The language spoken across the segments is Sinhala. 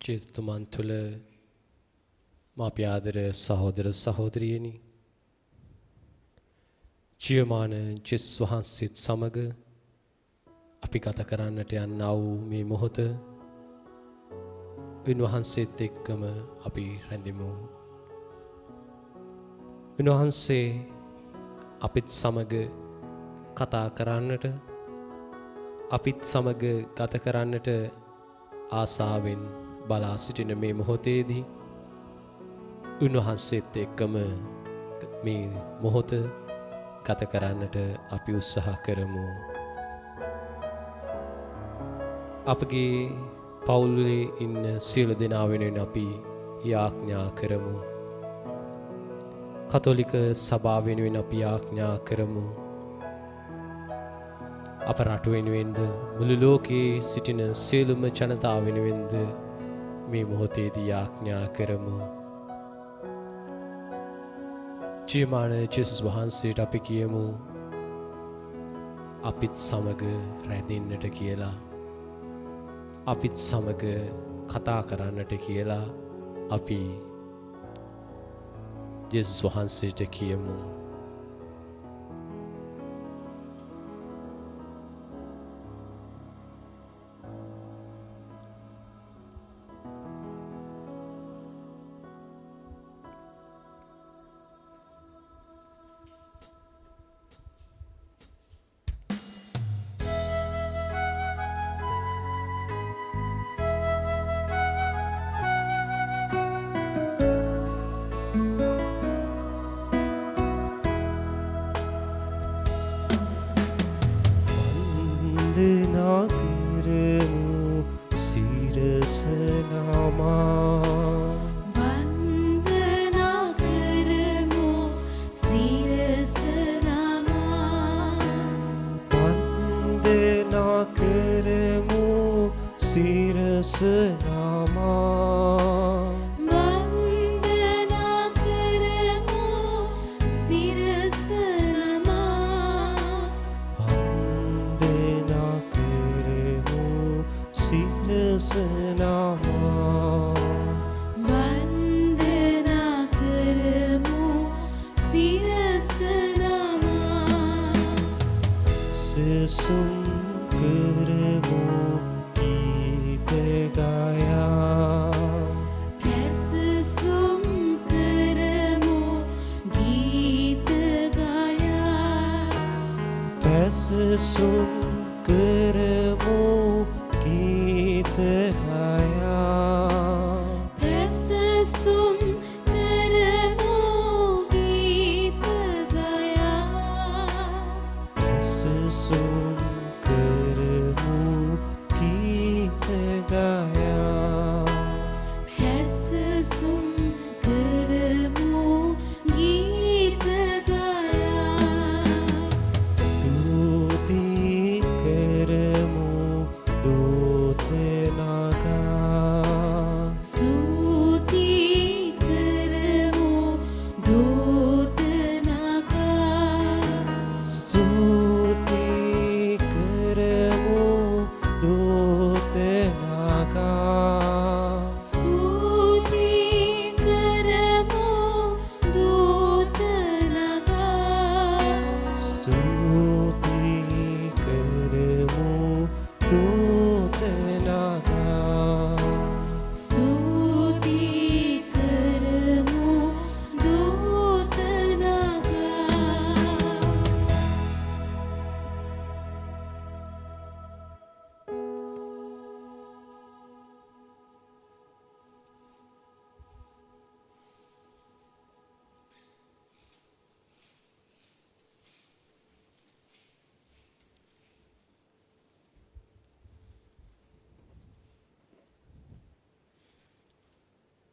ජේසුතුමන් තුළ මාපි ආදර සහෝදර සහෝදරියනි ජීවමාන ජේසුස් වහන්සේත් සමග අපි ගත කරන්නට යන්නා වූ මේ මොහොත උන්වහන්සේත් එක්කම අපි රැඳෙමු. උන්වහන්සේ අපිත් සමග කතා කරන්නට අපිත් සමග ගත කරන්නට ආසාවෙන් බලා සිටින මේ මොහොතේදී උන්වහන්සේත් එක්කම මේ මොහොත ගත කරන්නට අපි උත්සාහ කරමු. අපගේ පවුලේ ඉන්න සියලු දෙනා වෙනුවෙන් අපි යාඥා කරමු. කතෝලික සභාව වෙනුවෙන් අපි යාඥා කරමු. අප රට වෙනුවෙන්ද මුළු ලෝකයේ සිටින සියලුම ජනතාව වෙනුවෙන්ද මේ මොහොතේදී යාඥා කරමු. ජීවමාන ජේසුස් වහන්සේට අපි කියමු අපිත් සමග රැඳෙන්නට කියලා. අපිත් සමග කතා කරන්නට කියලා අපි ජේසුස් වහන්සේට කියමු.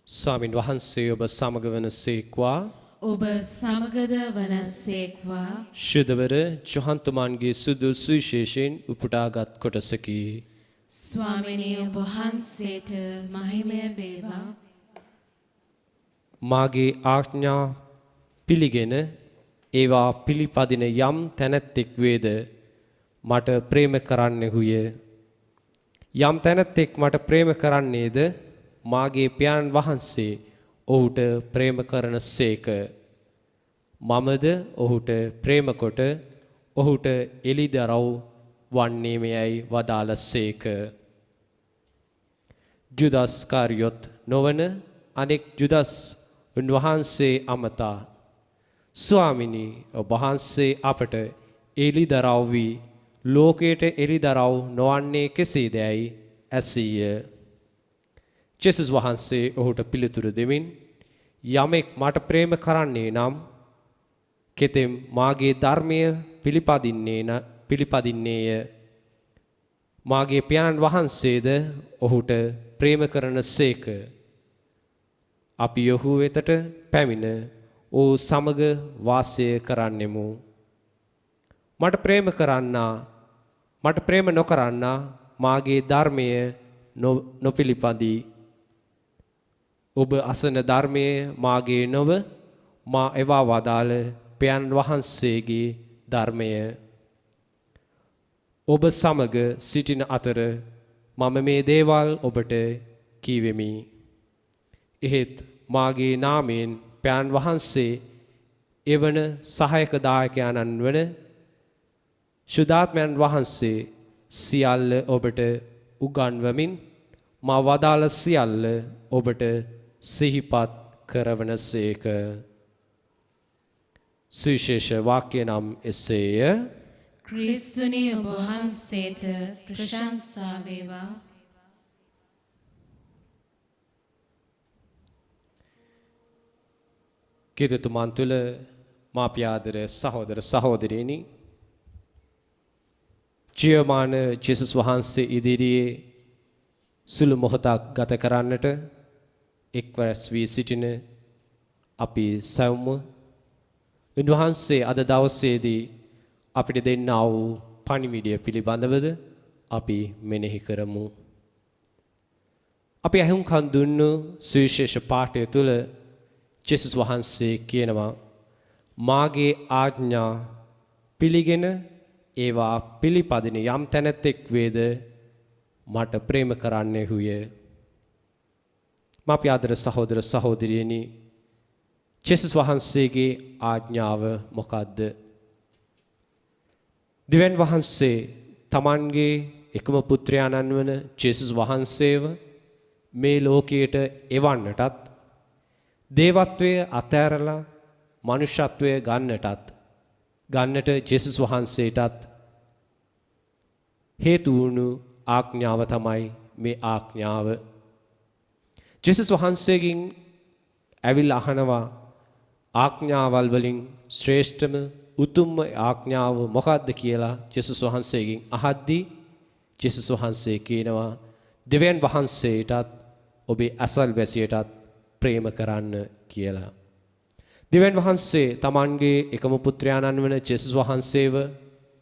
ස්වාමින් වහන්සේ ඔබ සමග වනසේක්වා. ඔබ සමගද වනසේක්වා. ශුද්ධවර ජොහන්තුමාන්ගේ සුදු සුවිශේෂයෙන් උපුටාගත් කොටසකි. ස්වාමිනී ඔබ වහන්සේට මහිමය වේවා. මාගේ ආඥා පිළිගෙන ඒවා පිළිපදින යම් තැනැත්තෙක් වේද මට ප්‍රේම කරන්නෙහුය. යම් තැනැත්තෙක් මට ප්‍රේම කරන්නේද මාගේ පියාණන් වහන්සේ ඔහුට ප්‍රේම කරන සේක. මමද ඔහුට ප්‍රේම කොට ඔහුට එළිදරව් වන්නේ මෙයයි වදාළ සේක. ජුදස් කාරියොත් නොවන අනෙක් ජුදස් උන්වහන්සේ අමතා ස්වාමිනී ඔබ වහන්සේ අපට එළිදරව් වී ලෝකයට එළිදරව් නොවන්නේ කෙසේදැයි ඇසීය. ජේසුස් වහන්සේ ඔහුට පිළිතුරු දෙමින් යමෙක් මට ප්‍රේම කරන්නේ නම් කෙතෙම් මාගේ ධර්මය පිළිපදින්නේය. මාගේ පියාණන් වහන්සේද ඔහුට ප්‍රේම කරන සේක. අපි ඔහු වෙතට පැමිණ ඔහු සමග වාසය කරන්නෙමු. මට ප්‍රේම නොකරන්නා මාගේ ධර්මය නොපිළිපදී. ඔබ අසන ධර්මයේ මාගේ නොව මා එවා වදාළ පියාණන් වහන්සේගේ ධර්මය. ඔබ සමග සිටින අතර මම මේ දේවල් ඔබට කීවෙමි. එහෙත් මාගේ නාමයෙන් පියාණන් වහන්සේ එවන සහායක දායකයන්න් වන ශුද්ධාත්මයන් වහන්සේ සියල්ල ඔබට උගන්වමින් මා වදාළ සියල්ල ඔබට සිහිපත් කරවන සේක. සුවිශේෂ වාක්‍ය නම් එසේය. ක්‍රිස්තුනි ඔබ වහන්සේට ප්‍රශංසා වේවා. කීර්තිතුමන් තුළ මාපියාදර සහෝදර සහෝදරියනි ජීවමාන ජේසුස් වහන්සේ ඉදිරියේ සුළු මොහොතක් ගත කරන්නට එක්වරස් වී සිටින අපි සැවොම උන්වහන්සේ අද දවසේදී අපිට දෙන්නා වූ පණිවිඩය පිළිබඳවද අපි මෙනෙහි කරමු. අපි අහුම්කන් දුන්නු සුවිශේෂ පාඨය තුළ ජේසුස් වහන්සේ කියනවා මාගේ ආඥා පිළිගෙන ඒවා පිළිපදින යම් තැනැත්තෙක් වේද මට ප්‍රේම කරන්නේ හුය. මාපි ආදර සහෝදර සහෝදරියනි, ජේසුස් වහන්සේගේ ආඥාව මොකද්ද? දෙවියන් වහන්සේ තමන්ගේ එකම පුත්‍රයාණන් වන ජේසුස් වහන්සේව මේ ලෝකයට එවන්නටත්, දේවත්වය අතෑරලා මනුෂ්‍යත්වය ගන්නට ජේසුස් වහන්සේටත් හේතු වුණු ආඥාව තමයි මේ ආඥාව. ජේසුස් වහන්සේගෙන් ඇවිල්ලා අහනවා ආඥාවල් වලින් ශ්‍රේෂ්ඨම උතුම්ම ආඥාව මොකක්ද කියලා ජේසුස් වහන්සේගෙන් අහද්දී ජේසුස් වහන්සේ කියනවා දෙවියන් වහන්සේටත් ඔබේ අසල්වැසියටත් ප්‍රේම කරන්න කියලා. දෙවියන් වහන්සේ තමන්ගේ එකම පුත්‍රයාණන් වන ජේසුස් වහන්සේව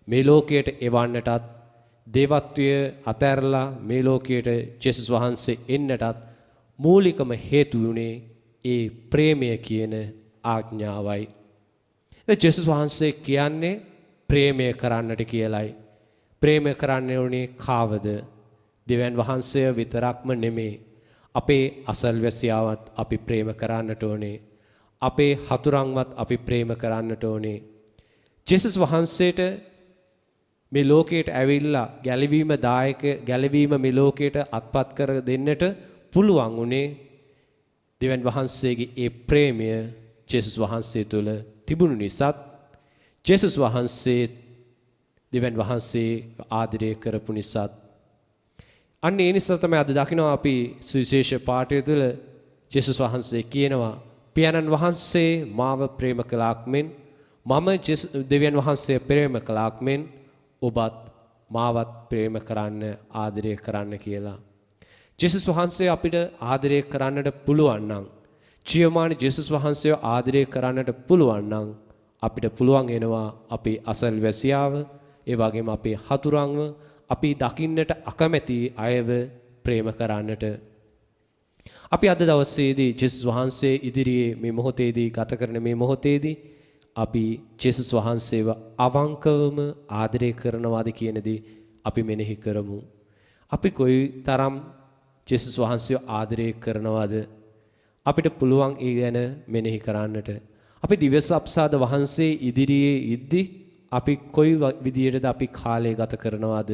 මේ ලෝකයට එවන්නටත්, දේවත්වය අතෑරලා මේ ලෝකයට ජේසුස් වහන්සේ එන්නටත් මූලිකම හේතු වුණේ ඒ ප්‍රේමය කියන ආඥාවයි. ජේසුස් වහන්සේ කියන්නේ ප්‍රේමය කරන්නට කියලයි. ප්‍රේමය කරන්න ඕනේ කාවද? දෙවියන් වහන්සේ විතරක්ම නෙමේ. අපේ අසල්වැසියාවත් අපි ප්‍රේම කරන්නට ඕනේ. අපේ හතුරන්වත් අපි ප්‍රේම කරන්නට ඕනේ. ජේසුස් වහන්සේට මේ ලෝකයට ඇවිල්ලා ගැලවීම මේ ලෝකයට අත්පත් කර දෙන්නට පුළුවන් උනේ දෙවියන් වහන්සේගේ ඒ ප්‍රේමය ජේසුස් වහන්සේ තුළ තිබුණු නිසා. ජේසුස් වහන්සේ දෙවියන් වහන්සේ ආදරය කරපු නිසා. අන්න ඒ නිසා තමයි අද දකිනවා අපි සුවිශේෂ පාඨය තුළ ජේසුස් වහන්සේ කියනවා පියාණන් වහන්සේ මාව ප්‍රේම කළාක් මෙන් මම දෙවියන් වහන්සේ ප්‍රේම කළාක් මෙන් ඔබත් මාවත් ප්‍රේම කරන්න ආදරය කරන්න කියලා. ජේසුස් වහන්සේ අපිට ආදරය කරන්නට පුළුවන් නම්, ජීවමාන ජේසුස් වහන්සේව ආදරය කරන්නට පුළුවන් නම් අපිට පුළුවන් වෙනවා අපේ අසල්වැසියාව, ඒ වගේම අපේ හතුරන්ව, අපි දකින්නට අකමැති අයව ප්‍රේම කරන්නට. අපි අද දවසේදී ජේසුස් වහන්සේ ඉදිරියේ මේ මොහොතේදී ගත කරන මේ මොහොතේදී අපි ජේසුස් වහන්සේව අවංකවම ආදරය කරනවාද කියන දේ අපි මෙනෙහි කරමු. අපි කොයි තරම් ජේසුස් වහන්සේව ආදරය කරනවාද? අපිට පුළුවන් ඒ ගැන මෙනෙහි කරන්නට. අපි දිව්‍යසප්සාද වහන්සේ ඉදිරියේ ඉද්දි අපි කොයි විදියටද අපි කාලය ගත කරනවාද?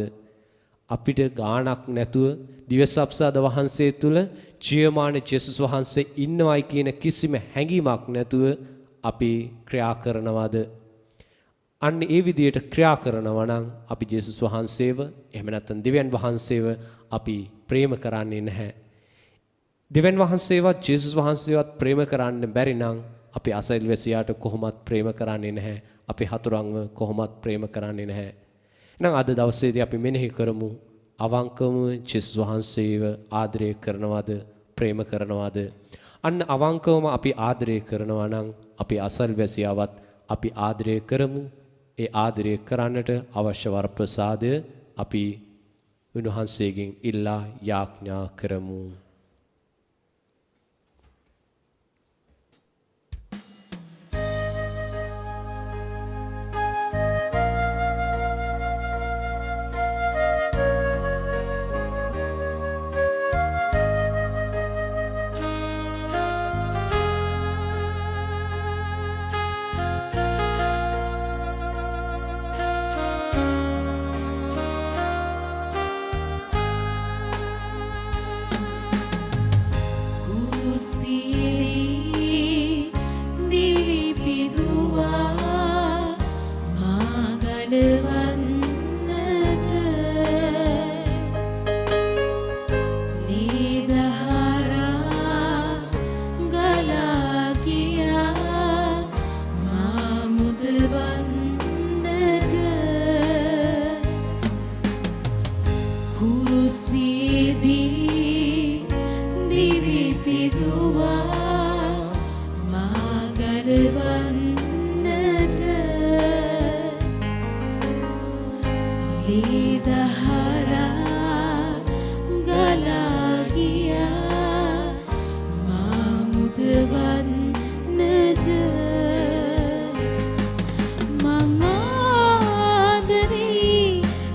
අපිට ගාණක් නැතුව දිව්‍යසප්සාද වහන්සේ තුල ජීවමාන ජේසුස් වහන්සේ ඉන්නවයි කියන කිසිම හැඟීමක් නැතුව අපි ක්‍රියා කරනවාද? අන්න ඒ විදියට ක්‍රියා කරනවා නම් අපි ජේසුස් වහන්සේව, එහෙම නැත්නම් දෙවියන් වහන්සේව අපි ප්‍රේම කරන්නේ නැහැ. දෙවියන් වහන්සේවත් ජේසුස් වහන්සේවත් ප්‍රේම කරන්න බැරි නම් අපි අසල්වැසියාට කොහොමත් ප්‍රේම කරන්නේ නැහැ. අපි හතුරන්ව කොහොමත් ප්‍රේම කරන්නේ නැහැ. එහෙනම් අද දවසේදී අපි මෙනෙහි කරමු අවංකවම ජේසුස් වහන්සේව ආදරය කරනවද, ප්‍රේම කරනවද? අන්න අවංකවම අපි ආදරය කරනවා නම් අපි අසල්වැසියාවත් අපි ආදරය කරමු. ඒ ආදරය කරන්නට අවශ්‍ය වරප්‍රසාදය අපි උන්වහන්සේගෙන් ඉල්ලා යාඥා කරමු.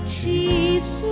Jesus,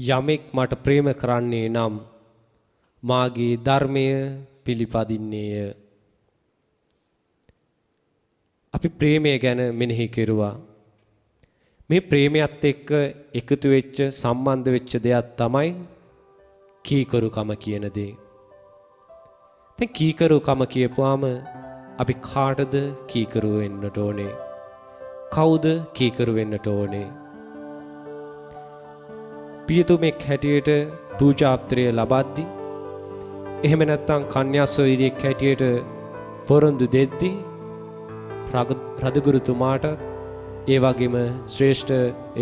යමෙක් මට ප්‍රේම කරන්නේ නම් මාගේ ධර්මය පිළිපදින්නේය. අපි ප්‍රේමය ගැන මෙනෙහි කෙරුවා. මේ ප්‍රේමයත් එක්ක එකතු වෙච්ච සම්බන්ධ වෙච්ච දෙයක් තමයි කීකරුකම කියන දේ. දැන් කීකරුකම කියපුවාම අපි කාටද කීකරු වෙන්නට ඕනේ? කවුද කීකරු වෙන්නට ඕනේ? පියතුමෙක් හැටියට පූජාපත්‍රය ලබද්දී එහෙම නැත්නම් කන්‍යා සොයුරියෙක් හැටියට පොරොන්දු දෙද්දී රදගුරුතුමාට ඒ වගේම ශ්‍රේෂ්ඨ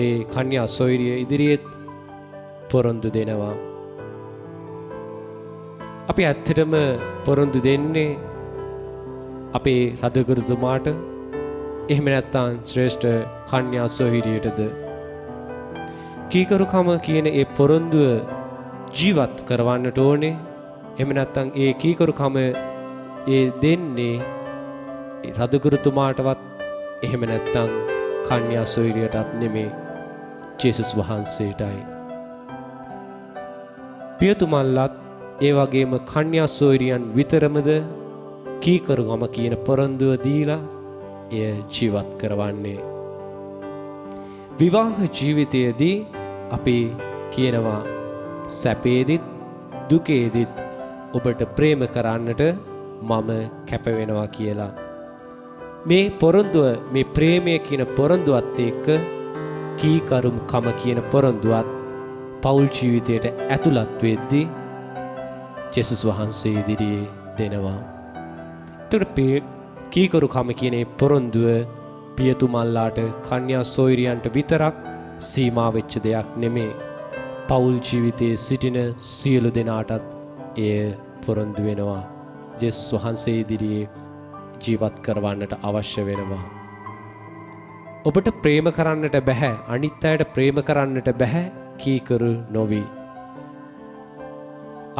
ඒ කන්‍යා සොයුරිය ඉදිරියේ පොරොන්දු දෙනවා. අපි ඇත්තටම පොරොන්දු දෙන්නේ අපේ රදගුරුතුමාට එහෙම නැත්නම් ශ්‍රේෂ්ඨ කන්‍යා සොහිරියටද කීකරුකම කියන ඒ පොරොන්දුව ජීවත් කරවන්නට ඕනේ. එහෙම නැත්නම් ඒ කීකරුකම ඒ දෙන්නේ රදගුරුතුමාටවත් එහෙම නැත්නම් කන්‍යා සොහිරියටත් නෙමේ, ජේසුස් වහන්සේටයි. පියතුමල්ලත් ඒ වගේම කන්‍යා සොහිරියන් විතරමද කීකරුකම කියන පොරොන්දුව දීලා එය ජීවත් කරවන්නේ. විවාහ ජීවිතයේදී අපි කියනවා සැපේදිත් දුකේදිත් ඔබට ප්‍රේම කරන්නට මම කැප වෙනවා කියලා. මේ පොරොන්දුව, මේ ප්‍රේමය කියන පොරොන්දුවත් එක්ක කීකරුකම කියන පොරොන්දුවත් පෞල් ජීවිතයට ඇතුළත් වෙද්දී ජේසුස් වහන්සේ ඉදිරියේ දෙනවා. එතකොට කීකරුකම කියන පොරොන්දුව පියතුමල්ලාට කන්‍යා සොහිරියන්ට විතරක් සීමා වෙච්ච දෙයක් නෙමේ. පෞල් ජීවිතයේ සිටින සියලු දෙනාටත් එය පොරොන්දු වෙනවා. ජේසුස් වහන්සේ ඉදිරියේ ජීවත් කරවන්නට අවශ්‍ය වෙනවා. ඔබට ප්‍රේම කරන්නට බෑ, අනිත් අයට ප්‍රේම කරන්නට බෑ කීකරු නොවි.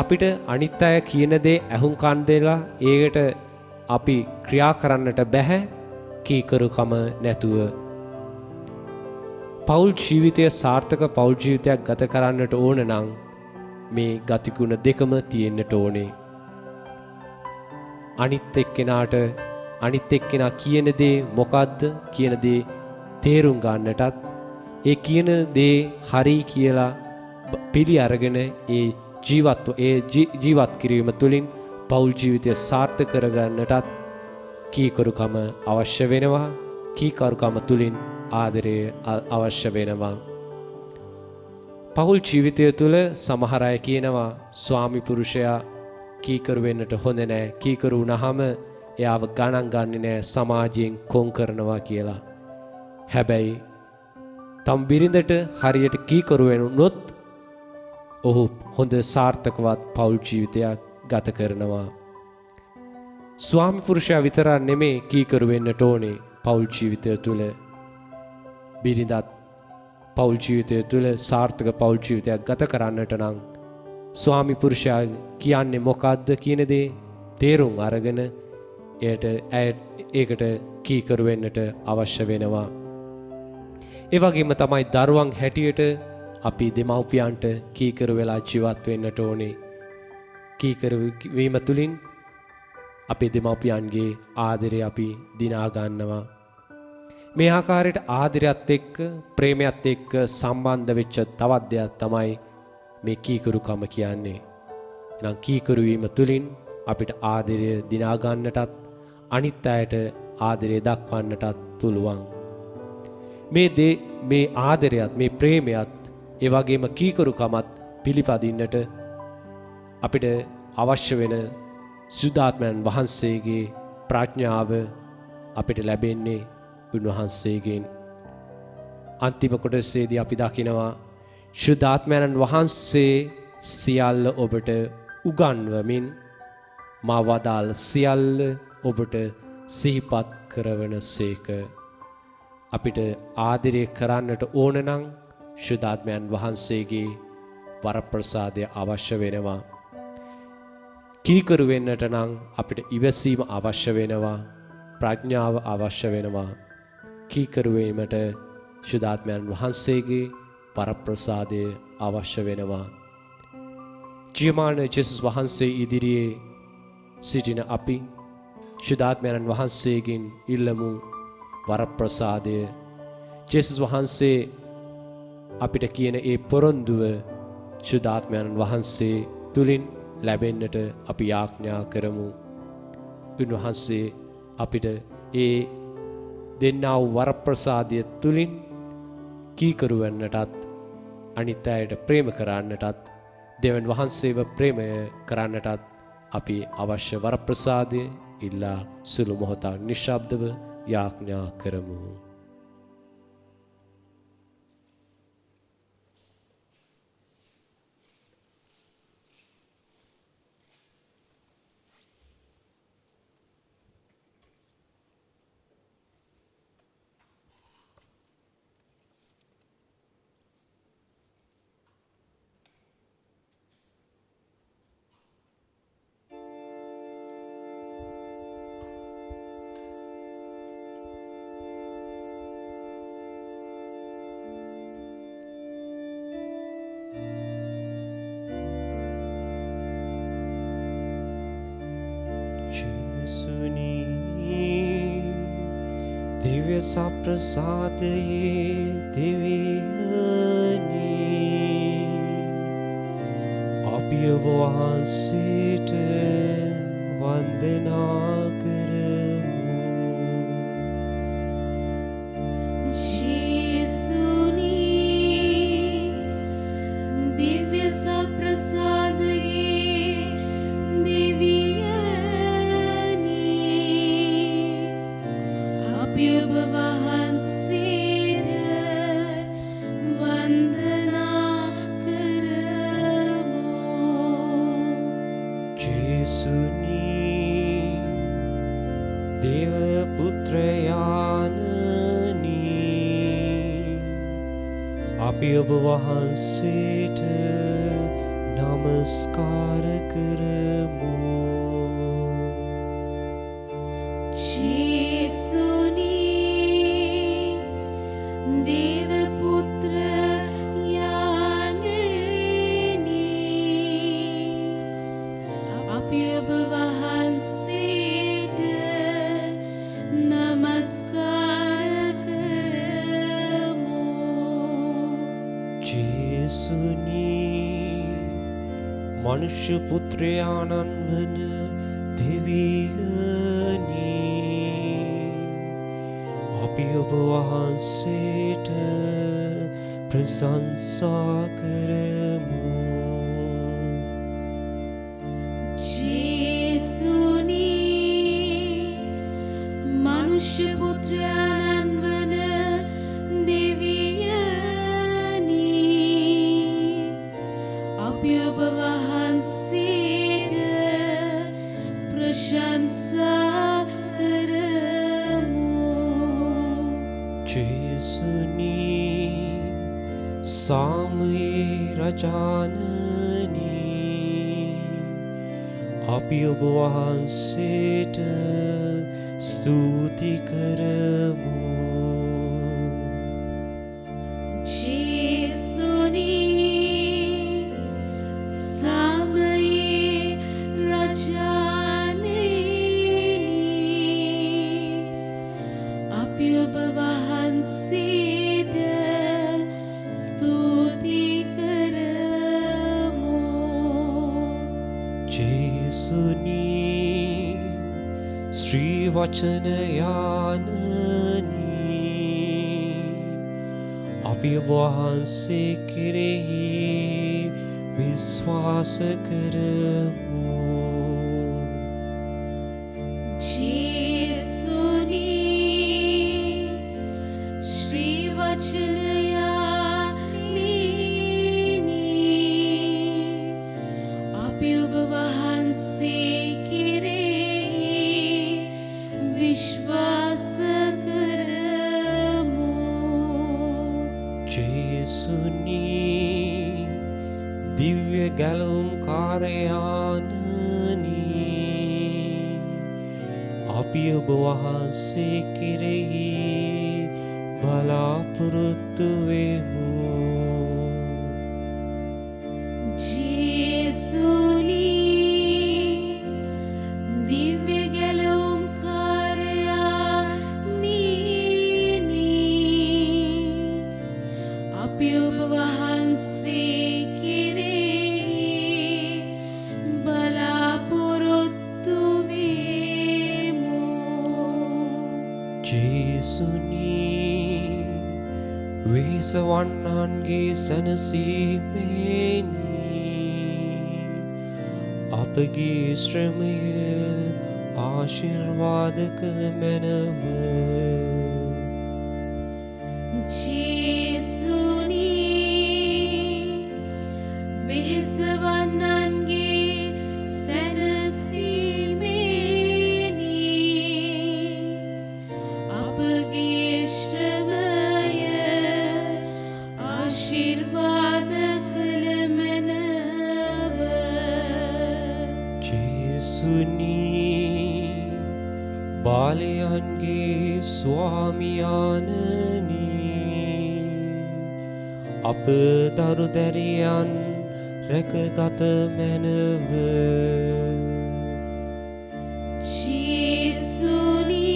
අපිට අනිත් අය කියන දේ ඇහුම්කන් දෙලා ඒකට අපි ක්‍රියා කරන්නට බෑ කීකරුකම නැතුව. පෞල් ජීවිතය සාර්ථක පෞල් ජීවිතයක් ගත කරන්නට ඕන නම් මේ ගතිගුණ දෙකම තියෙන්නට ඕනේ. අනිත් එක්කෙනා කියන දේ මොකද්ද කියන දේ තේරුම් ගන්නටත්, ඒ කියන දේ හරි කියලා පිළි අරගෙන ඒ ජීවත් කිරීම තුළින් පෞල් ජීවිතය සාර්ථක කරගන්නටත් කීකරුකම අවශ්‍ය වෙනවා. කීකරුකම තුළින් ආදරය අවශ්‍ය වෙනවා. පෞල් ජීවිතය තුළ සමහර අය කියනවා ස්වාමි පුරුෂයා කීකරු වෙන්නට හොඳ නෑ, කීකරු වුණාම එයාව ගණන් ගන්නේ නෑ, සමාජයෙන් කොන් කරනවා කියලා. හැබැයි තම බිරිඳට හරියට කීකරු වෙනුනොත් ඔහු හොඳ සාර්ථකවත් පෞල් ජීවිතයක් ගත කරනවා. ස්වාමි පුරුෂයා විතරක් නෙමේ කීකරු වෙන්නට ඕනේ පෞල් ජීවිතය තුළ. බිරිඳත් පෞල් ජීවිතය තුළ සාර්ථක පෞල් ජීවිතයක් ගත කරන්නට නම් ස්වාමි පුරුෂයා කියන්නේ මොකද්ද කියන දේ තේරුම් අරගෙන ඒකට කීකරු වෙන්නට අවශ්‍ය වෙනවා. ඒ වගේම තමයි දරුවන් හැටියට අපි දෙමව්පියන්ට කීකරු වෙලා ජීවත් වෙන්නට ඕනේ. කීකරු වීම තුළින් අපේ දෙමව්පියන්ගේ ආදරය අපි දිනා ගන්නවා. මේ ආකාරයට ආදරයත් එක්ක ප්‍රේමයත් එක්ක සම්බන්ධ වෙච්ච තවත් දෙයක් තමයි මේ කීකරුකම කියන්නේ. එහෙනම් කීකරු වීම තුළින් අපිට ආදරය දිනා ගන්නටත් අනිත් අයට ආදරය දක්වන්නටත් පුළුවන්. මේ ආදරයත් මේ ප්‍රේමයත් ඒ වගේම කීකරුකමත් පිළිපදින්නට අපිට අවශ්‍ය වෙන සුදාත්මයන් වහන්සේගේ ප්‍රඥාව අපිට ලැබෙන්නේ උන්වහන්සේගෙන්. අන්තිම කොටසේදී අපි දකිනවා සුදාත්මයන් වහන්සේ සියල්ල ඔබට උගන්වමින් මා වදාළ සියල්ල ඔබට සිහිපත් කරවනසේක. අපිට ආදරය කරන්නට ඕන නම් සුදාත්මයන් වහන්සේගේ වරප්‍රසාදය අවශ්‍ය වෙනවා. කීකරු වෙන්නට නම් අපිට ඉවසීම අවශ්‍ය වෙනවා. ප්‍රඥාව අවශ්‍ය වෙනවා. කීකරු වීමට සුදාත්මයන් වහන්සේගේ වරප්‍රසාදය අවශ්‍ය වෙනවා. ජීවමාන ජේසුස් වහන්සේ ඉදිරියේ සිටින අපි සුදාත්මයන් වහන්සේගෙන් ඉල්ලමු වරප්‍රසාදය. ජේසුස් වහන්සේ අපිට කියන ඒ පොරොන්දුව සුදාත්මයන් වහන්සේ තුලින් ලැබෙන්නට අපි යාඥා කරමු. උන්වහන්සේ අපිට ඒ දෙන්නා වූ වරප්‍රසාදය තුලින් කීකරු වෙන්නටත් අනිත් අයට ප්‍රේම කරන්නටත් දෙවන් වහන්සේව ප්‍රේමය කරන්නටත් අපි අවශ්‍ය වරප්‍රසාදය ඉල්ලා සුළු මොහොතක් නිශ්ශබ්දව යාඥා කරමු. දිව්‍ය සප්‍රසාදයේ දෙවියනි අපි ඔබ වහන්සේට වන්දනා කරමු. ජේසුනි දිව්‍ය සප්‍රසාදයේ දෙවියනි අපි ඔබ වහන්සේට වන්දනා කරමු. ජේසුනි දේව පුත්‍රයාණනි අපි ඔබ වහන්සේට නමස්කාර කරමු. ජේසුනි දේව පුත්‍ර යාණනි අපි ඔබ වහන්සේට නමස්කාර කරමු. ජේසුනි මනුෂ්‍ය පුත්‍රයාණන් වන දෙවියනි අපි ඔබ වහන්සේට ප්‍රශංසා කරමු. ජේසුනි මනුෂ්‍ය පුත්‍රයාණන් වන දෙවියනි අපි ඔබ වහන්සේට ප්‍රශංසා කරමු. ජේසුනි සාමයේ රජාණනි අපි ඔබ වහන්සේට ස්තුති කරමු. ජේසුනි සාමයේ රජාණනි අපි ඔබ වහන්සේට ස්තුති කරමු. ජේසුනි ශ්‍රී වචනයාණනි අපි ඔබ වහන්සේ කෙරෙහි විශ්වාස කරමු. ජේසුනි ශ්‍රී වචනයාණනි අපි ඔබ වහන්සේ කෙරෙහි විශ්වාස කරමු. ජේසුනි දිව්‍ය ගැලවුම් කාර්යාණනි අපි ඔබ වහන්සේ කෙරෙහි බලාපොරොත්තු වෙමු. ජේසුනි දිව්‍ය ගැලවුම් කාර්යාණනි අපි ඔබ වහන්සේ කෙරෙහි බලාපොරොත්තු වෙමු. ජේසුනි වෙහෙසවන්නන්ගේ සැනසීමේනි අපගේ ශ්‍රමය ආශිර්වාද කළ මැනව. ජේසුනි වෙහෙසවන්නන්ගේ සැනසීමේනි අපගේ ශ්‍රමය ආශිර්වාද කළ මැනව. ජේසුනි බාලයන්ගේ ස්වාමියාණනි අප දරු දැරියන් රැකගත මැනව. ජේසුනි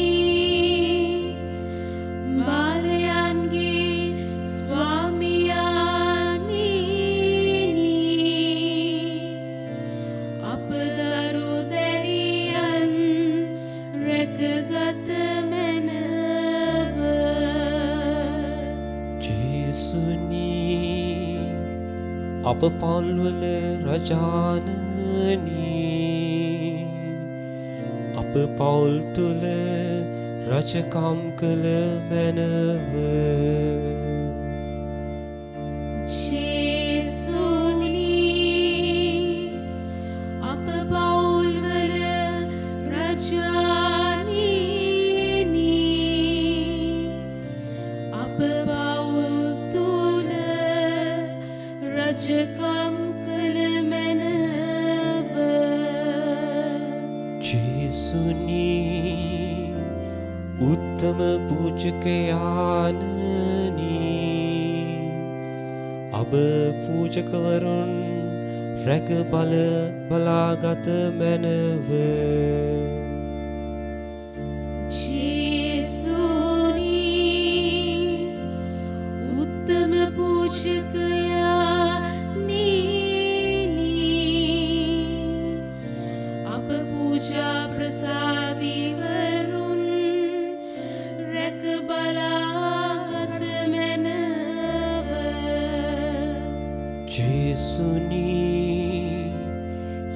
අප පවුල්වල රජානනී අප පවුල් තුල රජකම් කළ මැනව ජේසුනි අප පවුල්වල රජානීනි අප පවුල් තුල රජකම් කළ මැනව ජේසුනි උත්තම පූජකයාණනි අබ පූජකවරුන් රැක බලාගත මැනව ජේසුනි උත්තම පූජකයාණනි අප පූජා ප්‍රසාදීවරුන් රැක බලාගත මැනව ජේසුනි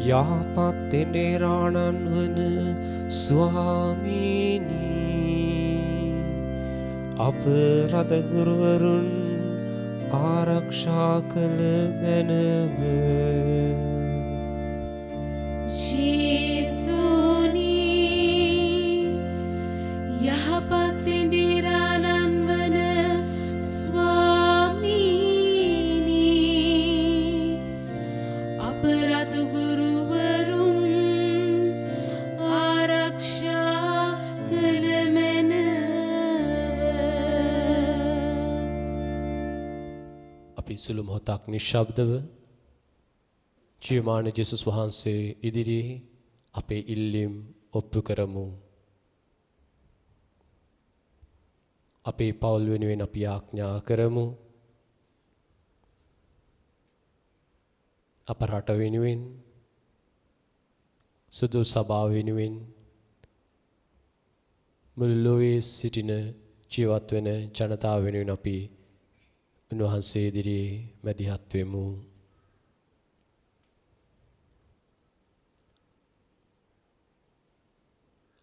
යහපත් තෙරාණන් වන ස්වාමීනි අප රදගුරුවරුන් ආරක්ෂා කළ මැනව ජේසුනි යහපත් තෙරාණන් වන ස්වාමීනි අප රදගුරුවරුන් ආරක්ෂා කළ මැනව අපි සුළු මොහොතක් නිශ්ශබ්දව ජීවමාන ජේසුස් වහන්සේ ඉදිරියේ අපේ ඉල්ලීම් ඔප්පු කරමු. අපේ පවුල් වෙනුවෙන් අපි ආඥා කරමු. අප රට වෙනුවෙන් සුදු සභාව වෙනුවෙන් මුළු ලෝකයේ සිටින ජීවත් වෙන ජනතාව වෙනුවෙන් අපි උන්වහන්සේ ඉදිරියේ මැදිහත් වෙමු.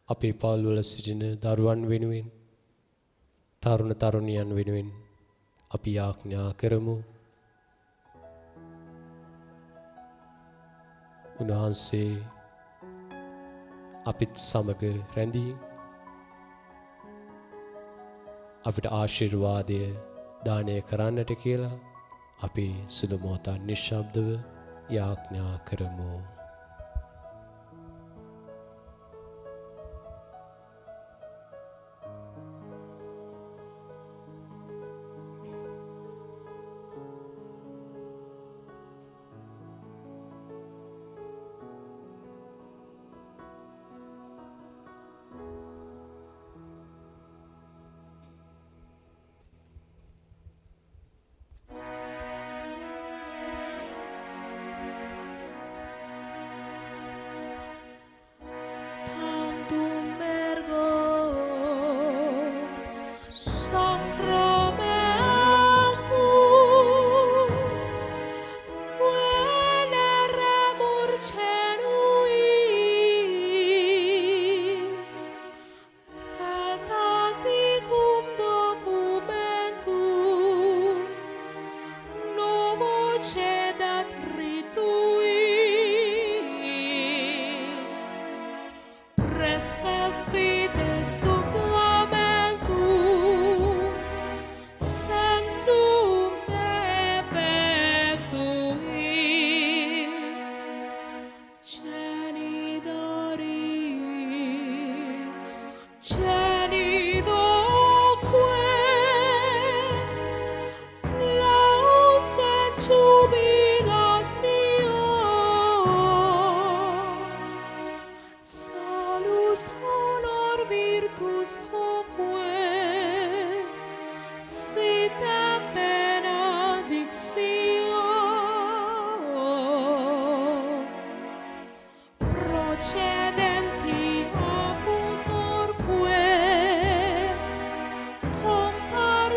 අපේ පවුල් වල සිටින දරුවන් වෙනුවෙන් තරුණ තරුණියන් වෙනුවෙන් අපි ආඥා කරමු. උන්වහන්සේ අපිත් සමග රැඳී අපිට ආශිර්වාදය දානය කරන්නට කියලා අපි සුළු මොහොතක් නිශ්ශබ්දව යාඥා කරමු.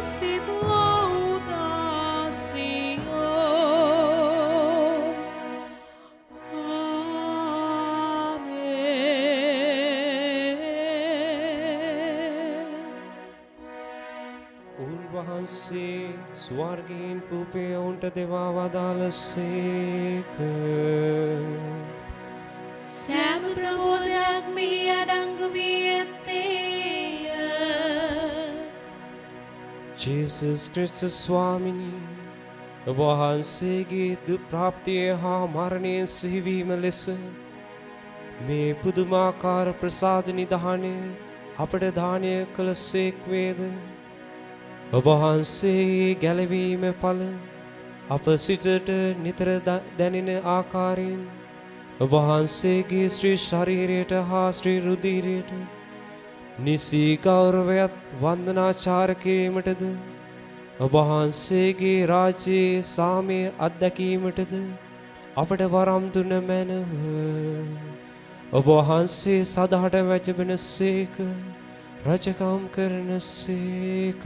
sit laudacio උන්වහන්සේ ස්වර්ගයෙන් පුපේ ඔවුන්ට දෙවා වදාළසේක. සෑම ප්‍රබෝධයක් මෙහි අඩංගු වී ඇත්තේය. ජේසුස් ක්‍රිස්තුස් ස්වාමිනී, වහන්සේගේ දුප්‍රාප්තිය හා මරණයෙන් සිහිවීම ලෙස මේ පුදුමාකාර ප්‍රසාද නිධානය අපට දානය කළ සේක් වේද. වහන්සේගේ ගැලවීම ඵල අප සිතට නිතර දැනෙන ආකාරයෙන් වහන්සේගේ ශ්‍රී ශරීරයට හා ශ්‍රී රුධිරයට නිසි ගෞරවයත් වන්දනාචාර කිරීමටද වහන්සේගේ රාජ්‍යයේ සාමය අත්දැකීමටද අපට වරම් දුන මැනව. වහන්සේ සදාට වැජබෙන සේක, රජකම් කරන සේක.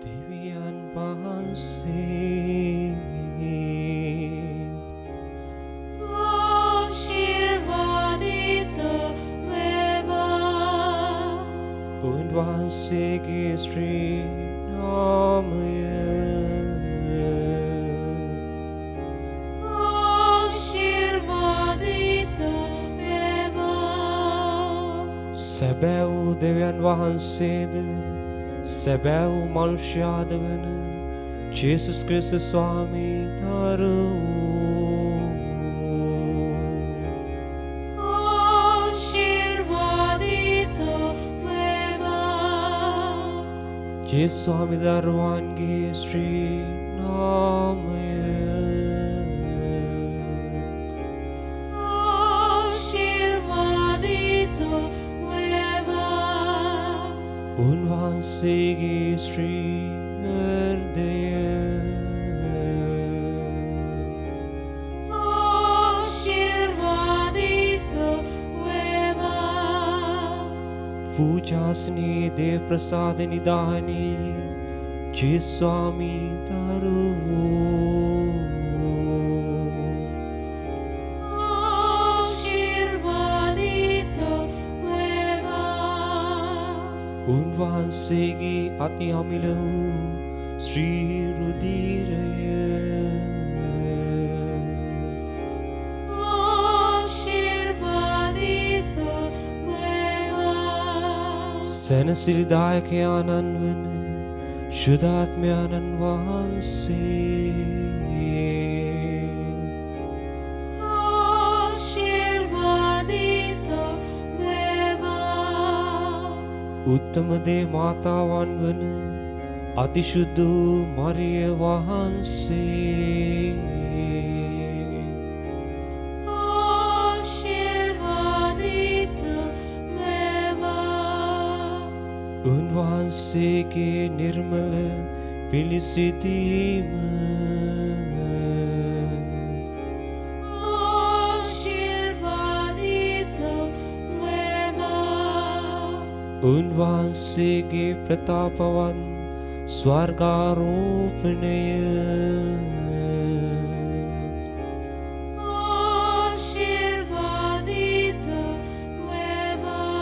දෙවියන් වහන්සේ ආශිර්වාදිත වේවා. උන්වහන්සේගේ ශ්‍රී නාමය ආශිර්වාදිත වේවා. සැබෑ වූ දෙවියන් වහන්සේද සැබෑ වූ මනුෂ්‍යාද වන ජේසුස් ක්‍රිස්තුස් ස්වාමී දරුවෝ ආශිර්වාදිත වේවා. ජේසුස් ස්වාමී දරුවන්ගේ ශ්‍රී නාමය ආශිර්වාදිත වේවා. උන්වහන්සේගේ ශ්‍රී හෘදය ආශිර්වාදිත වේවා. පූජාසනයේ දේව ප්‍රසාද නිධානී ජේසුස් ස්වාමී දරුවෝ ආශිර්වාදිත වේවා. උන්වහන්සේගේ අති අමිල වූ ශ්‍රී රුධිරය ආශිර්වාදිත වේවා. සැනසිලිදායක ආනන් වන ශුද්ධාත්මයාණන් වහන්සේ ආශිර්වාදිත වේවා. උත්තම දේ මාතාවන් වන අතිශුද්ධ වූ මරිය වහන්සේ උන්වහන්සේගේ නිර්මල පිළිසිතීම ආශිර්වාදිත වේවා. උන්වහන්සේගේ ප්‍රතාපවත් ස්වර්ගාරෝපණය ආශිර්වාදිත වේවා.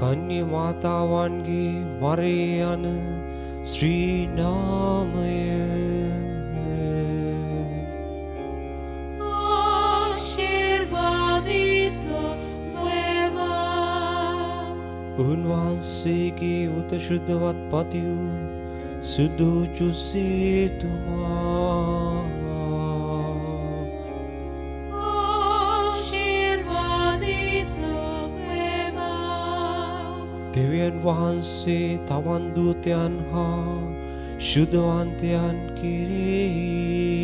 කන්‍ය මාතාවන්ගේ මරේ යන ශ්‍රී නාමය ආශිර්වාදිත වේවා. උන්වහන්සේගේ උත ශුද්ධවත් පති වූ සුදු සේතුමා ආශිර්වාදිත වේවා. දෙවියන් වහන්සේ තමන් දූතයන් හා ශුද්ධවන්තයන් කෙරෙහි